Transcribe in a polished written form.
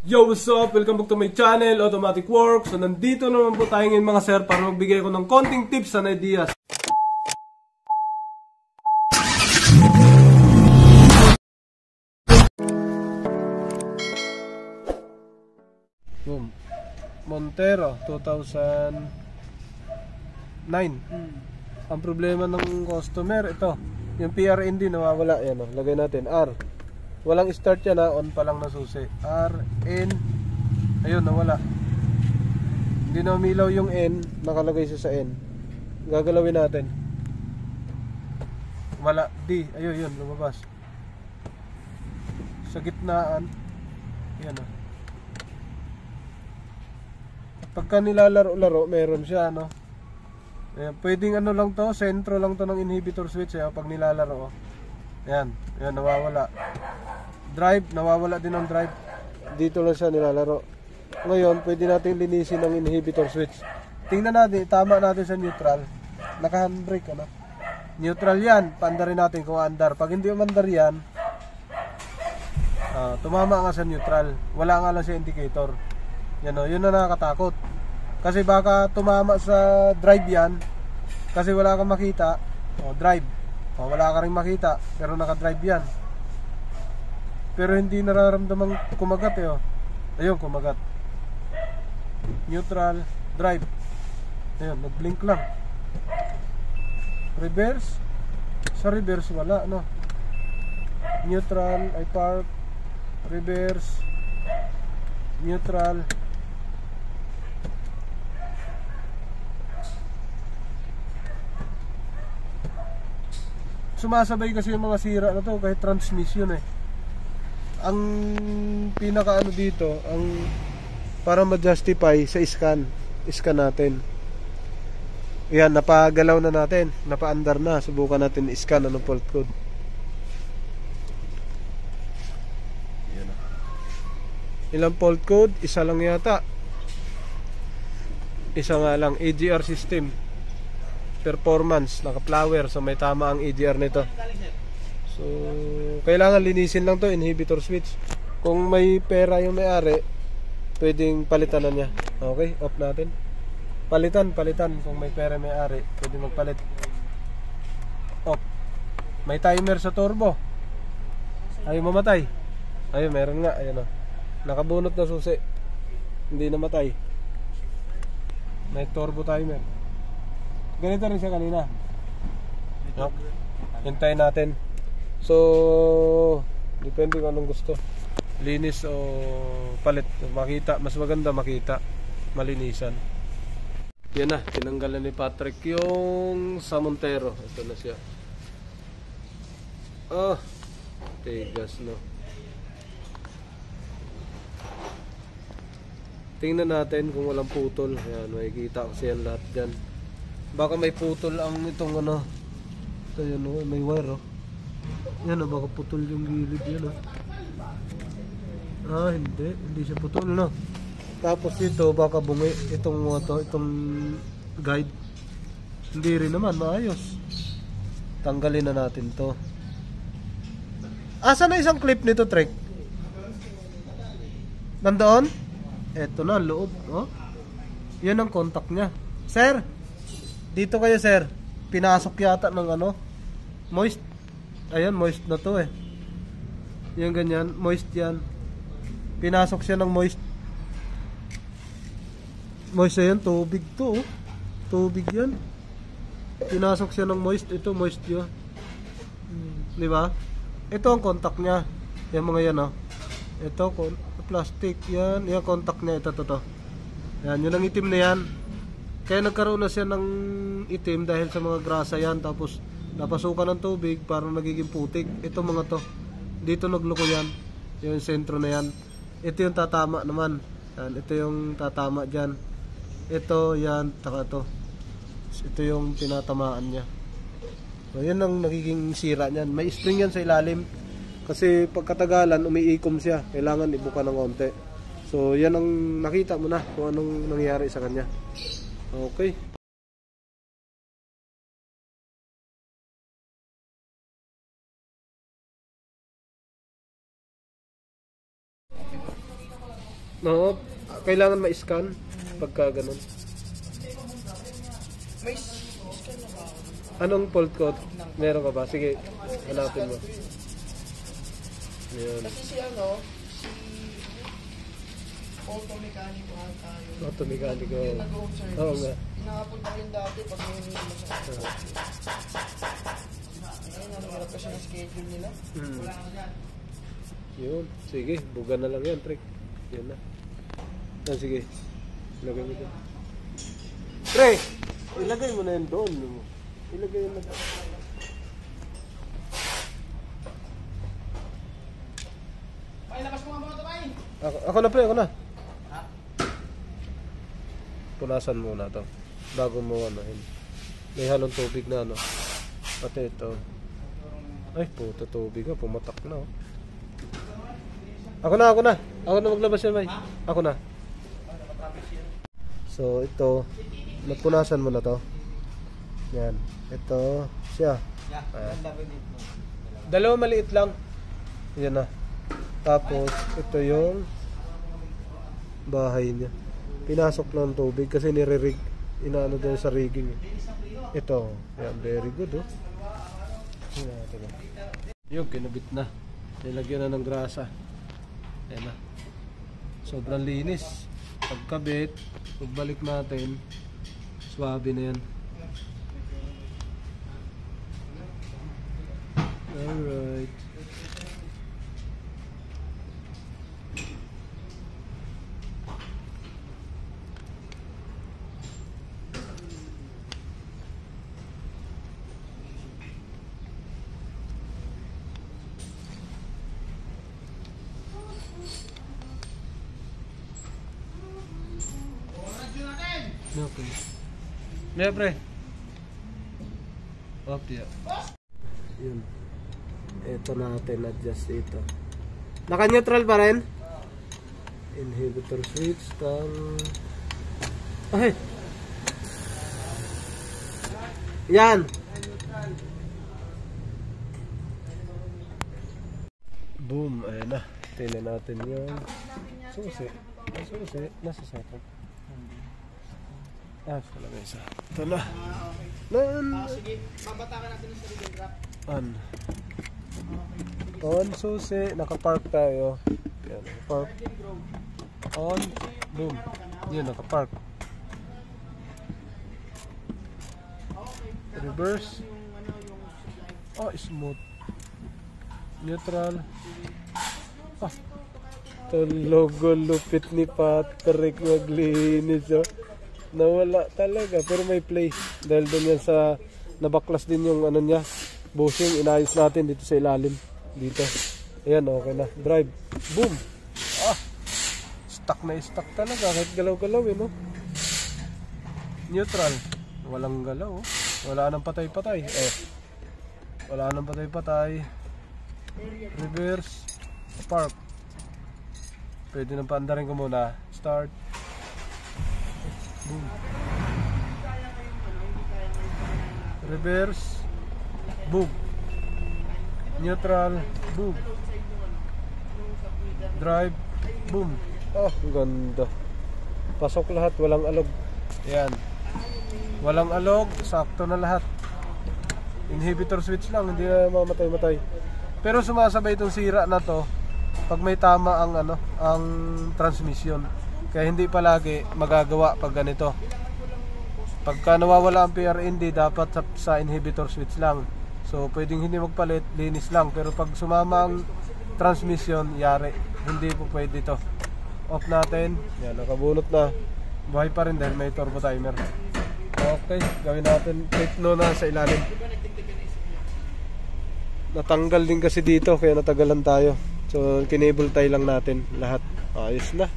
Yo, what's up? Welcome back to my channel, Automatic Works. So, nandito naman po tayo ngayon mga sir para magbigay ko ng konting tips and ideas. Boom. Montero, 2009. Ang problema ng customer, ito. Yung PRND nawawala. Yan o, lagay natin R. Walang start yan ha, on pa lang na susi. R, N. Ayun, nawala. Hindi na umilaw yung N, nakalagay siya sa N. Gagalawin natin. Wala, D. Ayun, yun, lumabas. Sa gitnaan. Yan o. Pagka nilalaro-laro, meron siya, no? Ayan, pwedeng ano lang to, sentro lang to ng inhibitor switch, eh, pag nilalaro. Ayan, ayan, nawawala. Drive, nawawala din ang drive. Dito lang siya nilalaro. Ngayon, pwede natin linisin ang inhibitor switch. Tingnan natin, tama natin sa neutral. Naka-handbrake, ano? Neutral yan, paandarin natin kung andar. Pag hindi umandar yan, tumama nga sa neutral. Wala nga lang siya indicator. Yan o, yun na nakakatakot. Kasi baka tumama sa drive yan. Kasi wala kang makita. O, drive. O, wala ka rin makita. Pero naka-drive yan. Pero hindi nararamdamang kumagat eh o. Ayun, kumagat. Neutral, drive. Ayun, nag-blink lang. Reverse. Sa reverse wala, no? Neutral, ay park. Reverse. Neutral. Sumasabay kasi yung mga sira na to kahit transmission eh. Ang pinaka ano dito, ang para ma-justify sa scan natin. Yan, napagalaw na natin, napaandar na. Subukan natin i-scan anong fault code. Yan. Ilang fault code? Isa lang yata. Isa nga lang, AGR system. Performance, naka-flower, so may tama ang AGR nito. So, kailangan linisin lang to, inhibitor switch. Kung may pera yung may-ari, pwedeng palitan na niya. Okay, off natin. Palitan. Kung may pera may-ari, pwede magpalit. Off. May timer sa turbo. Ayaw mamatay. Ayun, meron nga. Ayun o. Nakabunot na susi. Hindi namatay. May turbo timer. Ganito rin siya kanina. No? Hintayin natin. So, depende kung anong gusto. Linis o palit. Makita, mas maganda makita. Malinisan. Yan na, tinanggalan ni Patrick yung sa Montero. Ito na siya. Oh, tigas no. Tingnan natin kung walang putol. Ayan, makikita kasi yan lahat dyan. Baka may putol ang itong ano. Ito yun, may wire oh. Yan o, baka putol yung gilid yan o. Hindi siya putol no. Tapos ito baka bungi itong guide. Hindi rin naman, maayos. Tanggalin na natin to. Asa na isang clip nito, Trek? Nandoon? Eto na, loob oh. Yan ang contact nya. Sir, dito kayo sir. Pinasok yata ng ano, moist. Ayan, moist na to eh. Yung ganyan, moist yan. Pinasok siya ng moist. Moist yan, tubig to oh. Tubig yan. Pinasok siya ng moist. Ito, moist yun. Diba? Ito ang contact nya. Yan mga yan oh. Ito, plastic yan. Yan, contact nya. Ito, to. Yan, yun ang itim na yan. Kaya nagkaroon na siya ng itim dahil sa mga grasa yan. Tapos napasukan ng tubig, parang nagiging putik. Ito mga to. Dito nagluko yan. Yung sentro na yan. Ito yung tatama naman. Yan, ito yung tatama dyan. Ito, yan, taka to. Ito yung tinatamaan niya. So yan ang nagiging sira niyan. May spring yan sa ilalim. Kasi pagkatagalan, umiikom siya. Kailangan ibuka ng konti. So yan ang nakita mo na kung anong nangyari sa kanya. Okay. No, kailangan ma-scan pagka ganun. May scan na ba? Anong fault code? Meron ka ba? Sige, hanapin mo. Ayan. Kasi si ano, si auto mechanic tayo. Auto mechanic. Yung nag-home service. Oo nga. Inapunta ko yun dati pag may masakit. Ngayon, nangyarap kasi ng schedule nila. Wala ka dyan. Yun. Sige, buga na lang yan, trick. Yun na. Ah, sige. Ilagay mo dyan. Pre! Ilagay mo na yan doon. Ilagay mo na. Ay, labas mo nga mga tabay! Ako na pre, ako na. Punasan muna to bago mo anuhin. May halong tubig na ano. Pati ito. Ay, puto tubig ka, pumatak na oh. Ako na maglabas yan, bay. Ako na. So, ito napunasan mo na to. Yan. Ito siya. Dalawa maliit lang. Yan na. Tapos, ito yung bahay niya. Pinasok lang ng tubig kasi nire-rig. Inaano doon sa rigging. Ito. Yan, very good oh. Yung kinabit na. Nilagyan na ng grasa. Ayan na. Sobrang linis. Pagkabit, pagbalik natin, swabe na yan. Alright. Okay. Yeah, pre. Up, yeah. Yun. Ito natin, adjust ito. Naka-neutral pa rin? Inhibitor switch, ay! Yan! Boom! Ayan na. Tingnan natin yung susi. Ang susi, nasa second. Ah, pala may isa. Ito na. Sige, babatakan natin ng sarili wrap. On, susi. Nakapark tayo. Yan, nakapark. On, boom. Yun, nakapark. Reverse. Oh, smooth. Neutral. Ah. Ito logo lupit ni Patrick maglinis oh. Nawala talaga pero may play dahil doon yan sa nabaklas din yung ano niya bushing, inayos natin dito sa ilalim dito. Ayan, okay na. Drive. Boom. Ah. Stuck na stuck talaga kahit galaw-galaw no? Neutral. Walang galaw oh. Wala nang patay-patay. Oh. Wala nang patay-patay. Reverse. Park. Pwede nang paandarin ko muna. Start. Boom. Reverse. Boom. Neutral. Boom. Drive. Boom. Oh, ganda. Pasok lahat, walang alog. Ayan. Walang alog, sakto na lahat. Inhibitor switch lang, hindi na mamatay-matay. Pero sumasabay itong sira na to pag may tama ang ang transmission. Kaya hindi palagi magagawa pag ganito. Pagka nawawala ang PRND, dapat sa inhibitor switch lang. So pwedeng hindi magpalit, linis lang. Pero pag sumama ang transmission, yari. Hindi po pwede to. Off natin. Yan, nakabunot na. Buhay pa rin dahil may turbo timer. Okay, gawin natin. Tekno na sa ilalim. Natanggal din kasi dito, kaya natagalan tayo. So kinable tie lang natin lahat. Ayos na.